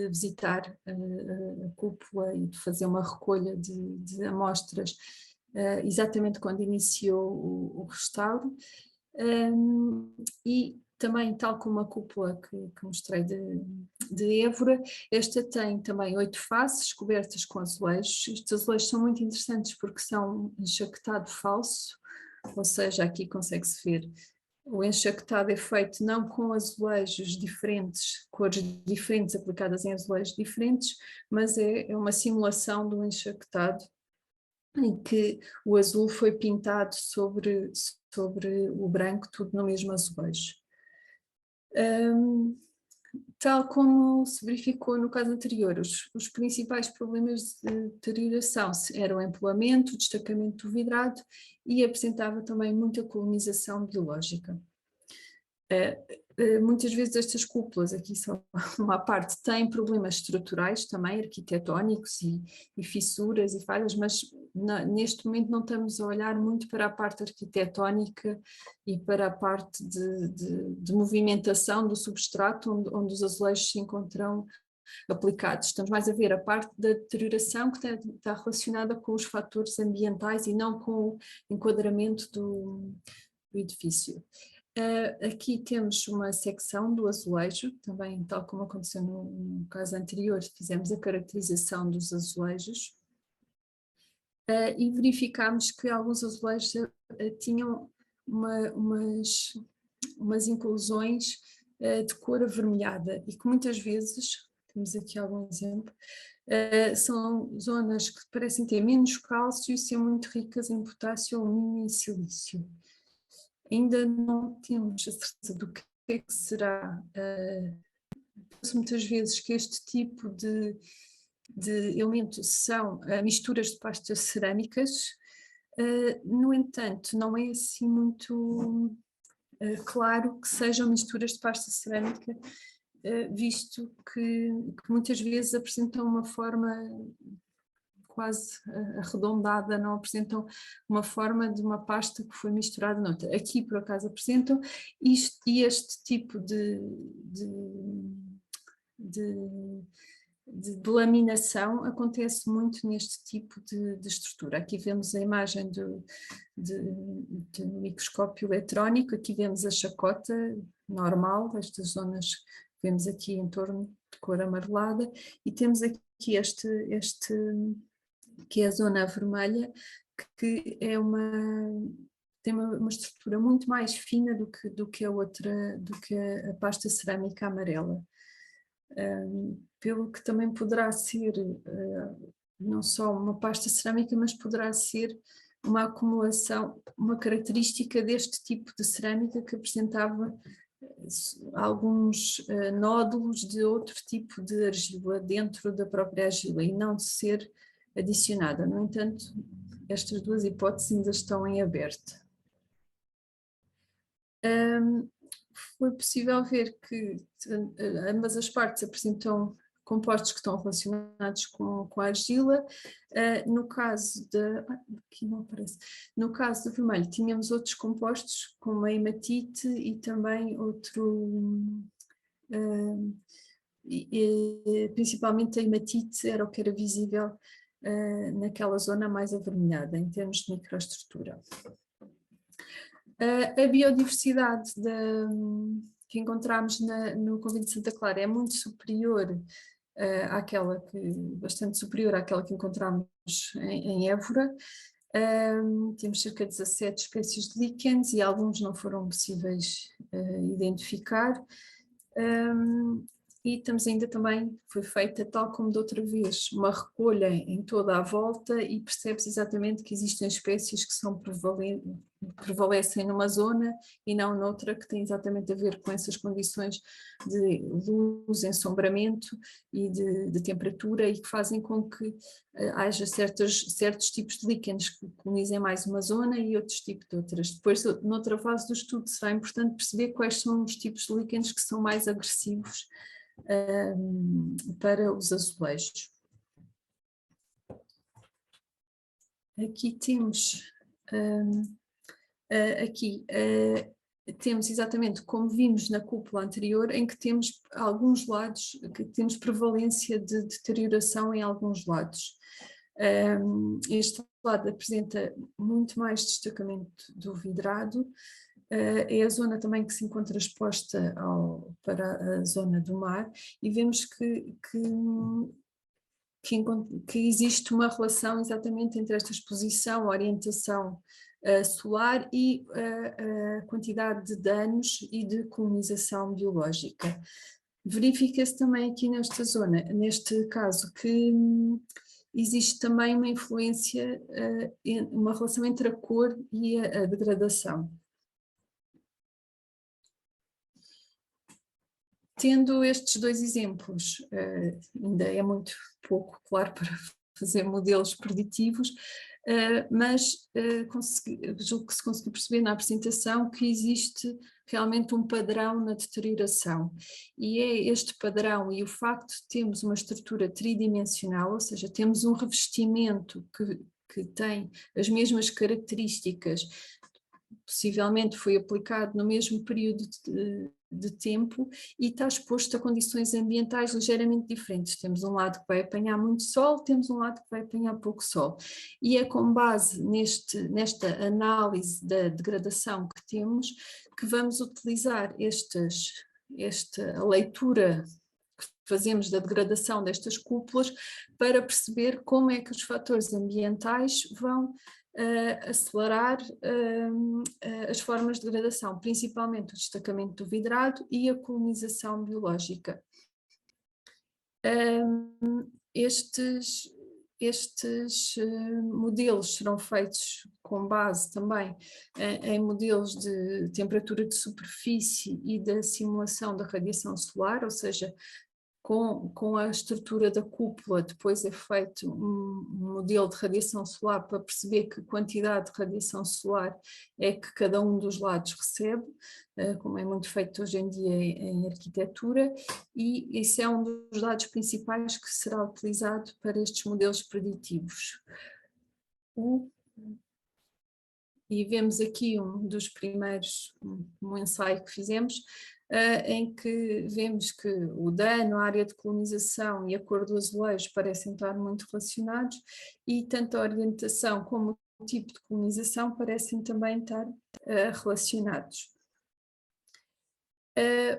visitar a cúpula e de fazer uma recolha de amostras exatamente quando iniciou o restauro, e também, tal como a cúpula que mostrei de Évora, esta tem também 8 faces cobertas com azulejos. Estes azulejos são muito interessantes porque são enxaquetado falso, ou seja, aqui consegue-se ver, o enxaquetado é feito não com azulejos diferentes, cores diferentes aplicadas em azulejos diferentes, mas é uma simulação do enxaquetado em que o azul foi pintado sobre o branco, tudo no mesmo azulejo. Tal como se verificou no caso anterior, os principais problemas de deterioração eram o empolamento, o destacamento do vidrado e apresentava também muita colonização biológica. Muitas vezes estas cúpulas, aqui são uma parte, têm problemas estruturais também, arquitetónicos e fissuras e falhas, mas neste momento não estamos a olhar muito para a parte arquitetónica e para a parte de movimentação do substrato onde os azulejos se encontram aplicados. Estamos mais a ver a parte da deterioração que está relacionada com os fatores ambientais e não com o enquadramento do edifício. Aqui temos uma secção do azulejo, também tal como aconteceu no caso anterior, fizemos a caracterização dos azulejos e verificámos que alguns azulejos tinham umas inclusões de cor avermelhada e que muitas vezes, temos aqui algum exemplo, são zonas que parecem ter menos cálcio e ser muito ricas em potássio, alumínio e silício. Ainda não temos a certeza do que é que será. Muitas vezes que este tipo de elementos são misturas de pastas cerâmicas, no entanto, não é assim muito claro que sejam misturas de pasta cerâmica, visto que muitas vezes apresentam uma forma quase arredondada, não apresentam uma forma de uma pasta que foi misturada noutra. Aqui, por acaso, apresentam este tipo de laminação acontece muito neste tipo de estrutura. Aqui vemos a imagem do microscópio eletrónico, aqui vemos a chacota normal, estas zonas que vemos aqui em torno de cor amarelada, e temos aqui que é a zona vermelha, que é tem uma estrutura muito mais fina do que a pasta cerâmica amarela. Pelo que também poderá ser não só uma pasta cerâmica, mas poderá ser uma acumulação, uma característica deste tipo de cerâmica que apresentava alguns nódulos de outro tipo de argila dentro da própria argila e não de ser adicionada. No entanto, estas duas hipóteses ainda estão em aberto. Foi possível ver que ambas as partes apresentam compostos que estão relacionados com a argila. No caso aqui não aparece. No caso do vermelho, tínhamos outros compostos, como a hematite e também principalmente a hematite era o que era visível naquela zona mais avermelhada, em termos de microestrutura. A biodiversidade que encontramos no Convento de Santa Clara é muito superior bastante superior àquela que encontramos em Évora. Temos cerca de 17 espécies de líquens e alguns não foram possíveis identificar. E ainda também foi feita, tal como da outra vez, uma recolha em toda a volta e percebe-se exatamente que existem espécies que prevalecem numa zona e não noutra, que tem exatamente a ver com essas condições de luz, ensombramento e de temperatura, e que fazem com que haja certos tipos de líquenes que colonizem mais uma zona e outros tipos de outras. Depois, noutra fase do estudo, será importante perceber quais são os tipos de líquenes que são mais agressivos para os azulejos. Aqui temos temos exatamente como vimos na cúpula anterior, em que temos alguns lados, que temos prevalência de deterioração em alguns lados. Este lado apresenta muito mais destacamento do vidrado. É a zona também que se encontra exposta para a zona do mar, e vemos que existe uma relação exatamente entre esta exposição, a orientação solar e a quantidade de danos e de colonização biológica. Verifica-se também aqui nesta zona, neste caso, que existe também uma influência, uma relação entre a cor e a degradação. Tendo estes dois exemplos, ainda é muito pouco claro para fazer modelos preditivos, mas julgo que se conseguiu perceber na apresentação que existe realmente um padrão na deterioração, e é este padrão e o facto de termos uma estrutura tridimensional, ou seja, temos um revestimento que tem as mesmas características, possivelmente foi aplicado no mesmo período de tempo e está exposto a condições ambientais ligeiramente diferentes. Temos um lado que vai apanhar muito sol, temos um lado que vai apanhar pouco sol. E é com base nesta análise da degradação que temos que vamos utilizar esta leitura que fazemos da degradação destas cúpulas para perceber como é que os fatores ambientais vão acelerar as formas de degradação, principalmente o destacamento do vidrado e a colonização biológica. Estes modelos serão feitos com base também em modelos de temperatura de superfície e da simulação da radiação solar, ou seja, com a estrutura da cúpula depois é feito um modelo de radiação solar para perceber que quantidade de radiação solar é que cada um dos lados recebe, como é muito feito hoje em dia em arquitetura, e esse é um dos dados principais que será utilizado para estes modelos preditivos. E vemos aqui um dos primeiros, um ensaio que fizemos, em que vemos que o dano, a área de colonização e a cor do azulejo parecem estar muito relacionados, e tanto a orientação como o tipo de colonização parecem também estar relacionados.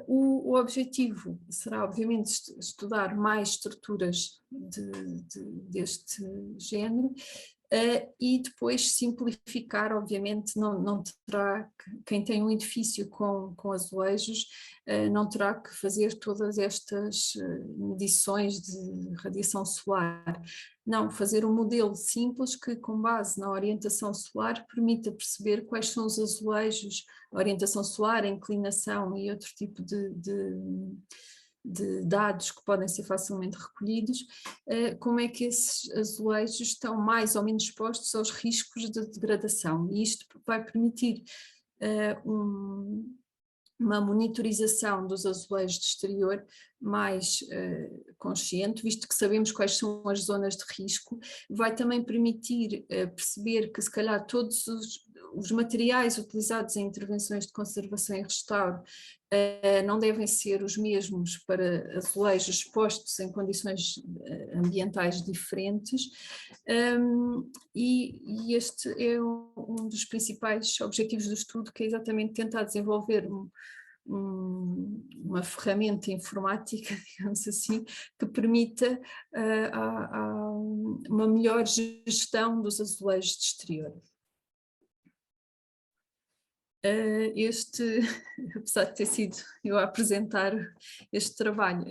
O objetivo será, obviamente, estudar mais estruturas deste género, e depois simplificar. Obviamente não terá, quem tem um edifício com azulejos não terá que fazer todas estas medições de radiação solar. Não, fazer um modelo simples que, com base na orientação solar, permita perceber quais são os azulejos, a orientação solar, a inclinação e outro tipo de dados que podem ser facilmente recolhidos, como é que esses azulejos estão mais ou menos expostos aos riscos de degradação, e isto vai permitir uma monitorização dos azulejos de exterior mais consciente, visto que sabemos quais são as zonas de risco. Vai também permitir perceber que se calhar todos os materiais utilizados em intervenções de conservação e restauro não devem ser os mesmos para azulejos expostos em condições ambientais diferentes, e este é um dos principais objetivos do estudo, que é exatamente tentar desenvolver uma ferramenta informática, digamos assim, que permita uma melhor gestão dos azulejos de exterior. Apesar de ter sido eu a apresentar este trabalho,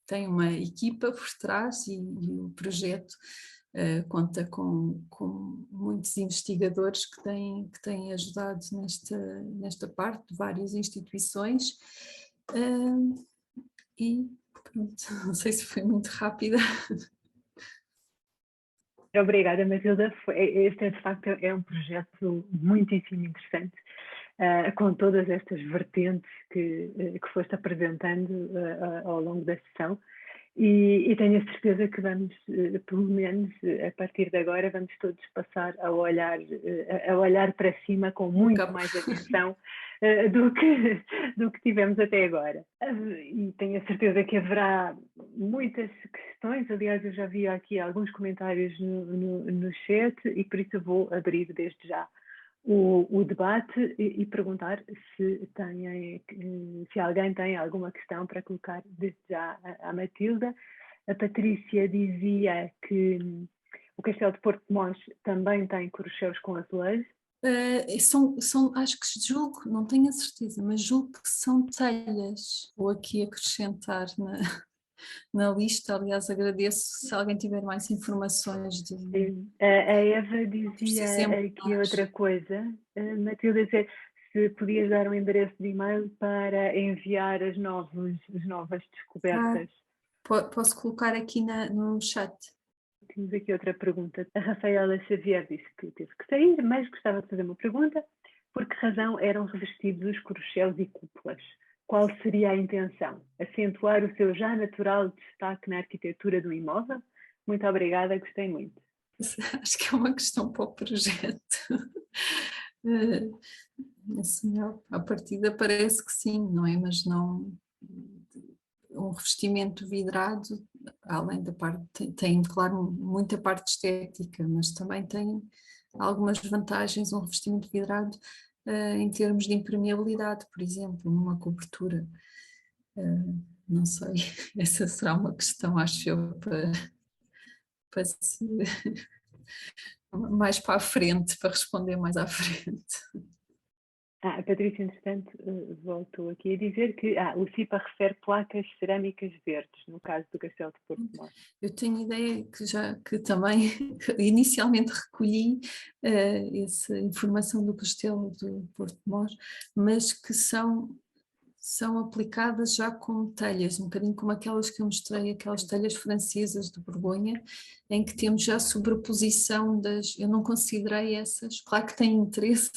tem uma equipa por trás, e o projeto conta com muitos investigadores que têm ajudado nesta parte, de várias instituições, e pronto, não sei se foi muito rápida. Obrigada, Matilda. Este, de facto, é um projeto muitíssimo interessante, com todas estas vertentes que foste apresentando ao longo da sessão, e tenho a certeza que vamos, pelo menos a partir de agora, vamos todos passar a olhar para cima com muito mais atenção do que tivemos até agora. E tenho a certeza que haverá muitas questões. Aliás, eu já vi aqui alguns comentários no chat, e por isso eu vou abrir desde já o debate e perguntar se alguém tem alguma questão para colocar desde já à Matilda. A Patrícia dizia que o Castelo de Porto de Mós também tem corcheus com azulejos. Acho que julgo, não tenho a certeza, mas julgo que são telhas. Vou aqui acrescentar na lista. Aliás, agradeço se alguém tiver mais informações. A Eva dizia aqui outra coisa, Matilda, dizer se podias dar um endereço de e-mail para enviar as novas descobertas. Posso colocar aqui no chat. Temos aqui outra pergunta. A Rafaela Xavier disse que teve que sair, mas gostava de fazer uma pergunta. Por que razão eram revestidos os corcheus e cúpulas? Qual seria a intenção? Acentuar o seu já natural destaque na arquitetura do imóvel? Muito obrigada, gostei muito. Acho que é uma questão para o projeto. Assim, à partida parece que sim, não é? Mas não... Um revestimento vidrado, além da parte... Tem, claro, muita parte estética, mas também tem algumas vantagens um revestimento vidrado em termos de impermeabilidade, por exemplo, numa cobertura. Não sei, essa será uma questão, acho eu, para se mais para a frente, para responder mais à frente. A Patrícia, entretanto, voltou aqui a dizer que o CIPA refere placas cerâmicas verdes, no caso do Castelo de Porto de Mós. Eu tenho ideia que também inicialmente recolhi essa informação do Castelo de Porto de Mós, mas que são aplicadas já como telhas, um bocadinho como aquelas que eu mostrei, aquelas telhas francesas de Borgonha, em que temos já sobreposição eu não considerei essas, claro que têm interesse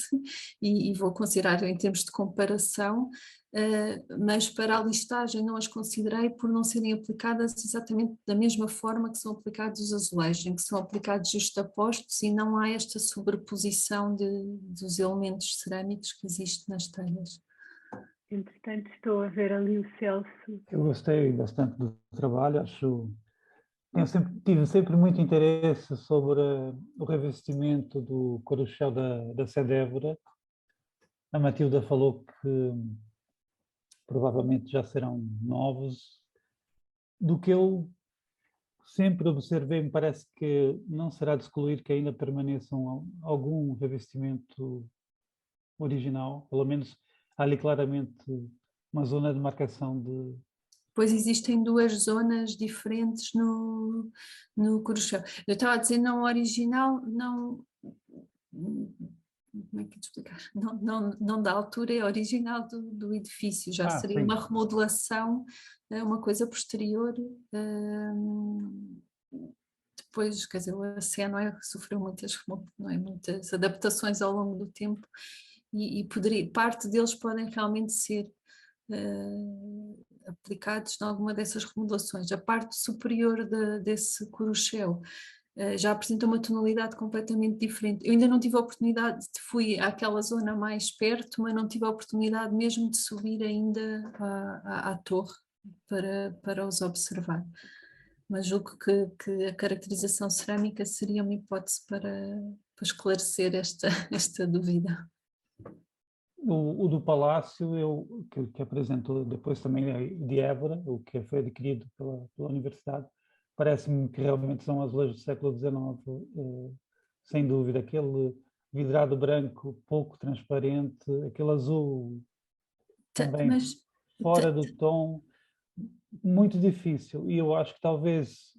e vou considerar em termos de comparação, mas para a listagem não as considerei por não serem aplicadas exatamente da mesma forma que são aplicados os azulejos, em que são aplicados justapostos e não há esta sobreposição dos elementos cerâmicos que existe nas telhas. Entretanto, estou a ver ali o Celso. Eu gostei bastante do trabalho, tive sempre muito interesse sobre o revestimento do coruchel da Cedévora. A Matilda falou que provavelmente já serão novos. Do que eu sempre observei, me parece que não será de excluir que ainda permaneçam algum revestimento original, pelo menos há ali claramente uma zona de marcação de... Pois existem duas zonas diferentes no coruchão. Eu estava a dizer não original, não... Como é que é de explicar? Não da altura, é original do edifício, já seria sim. uma remodelação, uma coisa posterior. Depois, quer dizer, a Sé sofreu muitas adaptações ao longo do tempo e parte deles podem realmente ser aplicados em alguma dessas remodelações. A parte superior desse coruchel já apresenta uma tonalidade completamente diferente. Eu ainda não tive a oportunidade, fui àquela zona mais perto, mas não tive a oportunidade mesmo de subir ainda à torre para os observar. Mas julgo que a caracterização cerâmica seria uma hipótese para esclarecer esta dúvida. O do Palácio, que apresentou depois também de Évora, o que foi adquirido pela Universidade, parece-me que realmente são azulejos do século XIX, sem dúvida. Aquele vidrado branco pouco transparente, aquele azul também fora do tom, muito difícil. E eu acho que talvez,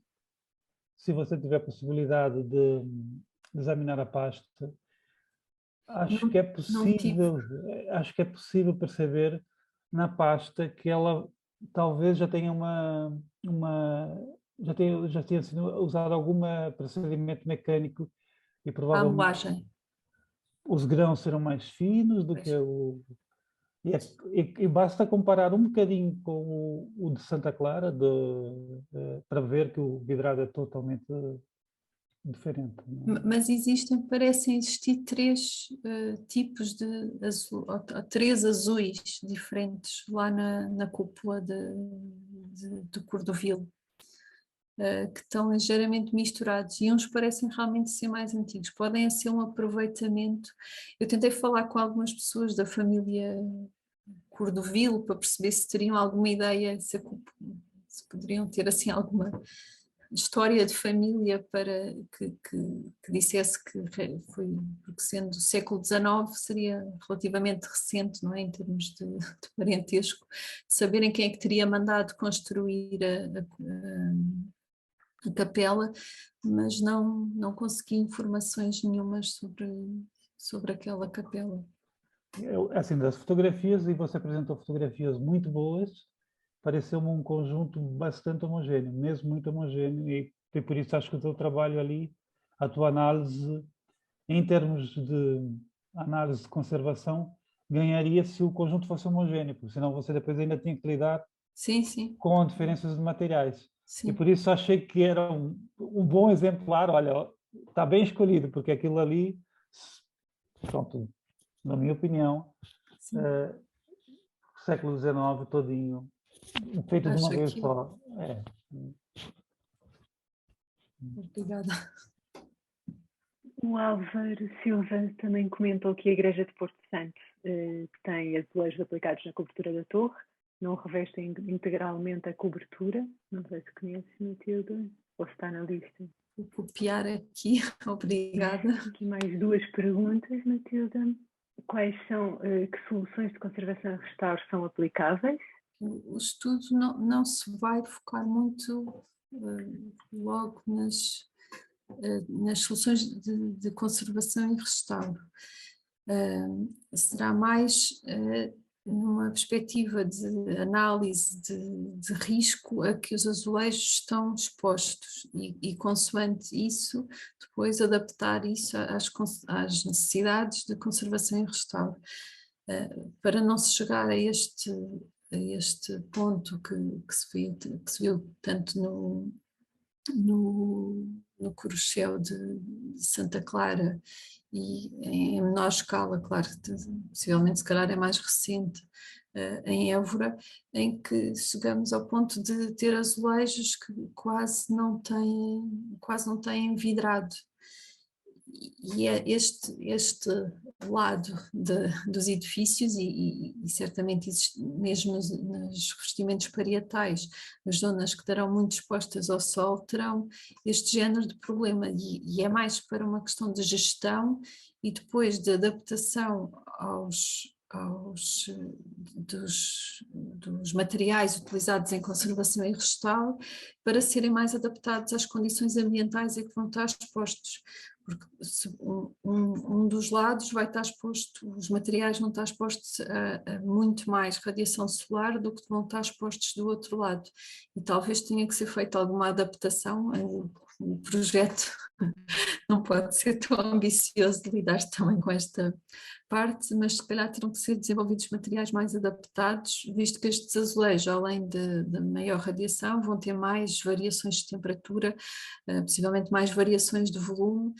se você tiver a possibilidade de examinar a pasta, acho que é possível perceber na pasta que ela talvez já tenha já tenha sido usado algum procedimento mecânico e A provavelmente moagem. os grãos serão mais finos do que e basta comparar um bocadinho com o de Santa Clara para ver que o vidrado é totalmente diferente. Mas parecem existir três tipos de azul, ou três azuis diferentes lá na cúpula de Cordovil, que estão ligeiramente misturados e uns parecem realmente ser mais antigos, podem ser um aproveitamento. Eu tentei falar com algumas pessoas da família Cordovil para perceber se teriam alguma ideia, se poderiam ter assim alguma história de família para que dissesse que foi, porque sendo do século XIX seria relativamente recente, não é, em termos de parentesco, de saberem quem é que teria mandado construir a capela, mas não consegui informações nenhumas sobre aquela capela. Assim, das fotografias, e você apresentou fotografias muito boas, pareceu-me um conjunto bastante homogéneo, mesmo muito homogéneo, e por isso acho que o teu trabalho ali, a tua análise, em termos de análise de conservação, ganharia se o conjunto fosse homogéneo, porque senão você depois ainda tinha que lidar com diferenças de materiais. Sim. E por isso achei que era um bom exemplar, olha, está bem escolhido, porque aquilo ali, pronto, na minha opinião, século XIX todinho, feito de uma vez só. Obrigada. O Álvaro Silva também comentou que a Igreja de Porto Santo, que tem azulejos aplicados na cobertura da torre, não revestem integralmente a cobertura. Não sei se conhece, Matilda, ou se está na lista. Vou copiar aqui, obrigada. Aqui mais duas perguntas, Matilda. Quais são, que soluções de conservação e restauro são aplicáveis? O estudo não se vai focar muito logo nas soluções de conservação e restauro. Será mais numa perspectiva de análise de risco a que os azulejos estão expostos e consoante isso, depois adaptar isso às necessidades de conservação e restauro. Para não se chegar a este ponto que se viu tanto no Coruchel de Santa Clara e em menor escala, claro, possivelmente se calhar é mais recente, em Évora, em que chegamos ao ponto de ter azulejos que quase não têm vidrado. E é este lado dos edifícios e certamente existe, mesmo nos revestimentos parietais, as zonas que estarão muito expostas ao sol terão este género de problema e é mais para uma questão de gestão e depois de adaptação dos materiais utilizados em conservação e restauro para serem mais adaptados às condições ambientais a que vão estar expostos. Porque um dos lados vai estar exposto, os materiais vão estar expostos a muito mais radiação solar do que vão estar expostos do outro lado. E talvez tenha que ser feita alguma adaptação. O projeto não pode ser tão ambicioso de lidar também com esta parte, mas se calhar terão que ser desenvolvidos materiais mais adaptados, visto que estes azulejos, além de maior radiação, vão ter mais variações de temperatura, possivelmente mais variações de volume,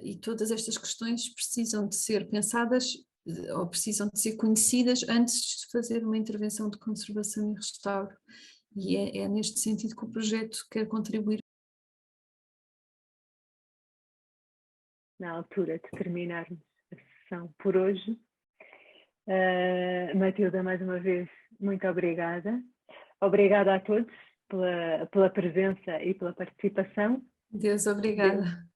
e todas estas questões precisam de ser pensadas ou precisam de ser conhecidas antes de fazer uma intervenção de conservação e restauro. E é neste sentido que o projeto quer contribuir. Na altura de terminarmos a sessão por hoje. Matilda, mais uma vez, muito obrigada. Obrigada a todos pela presença e pela participação. Deus, obrigada.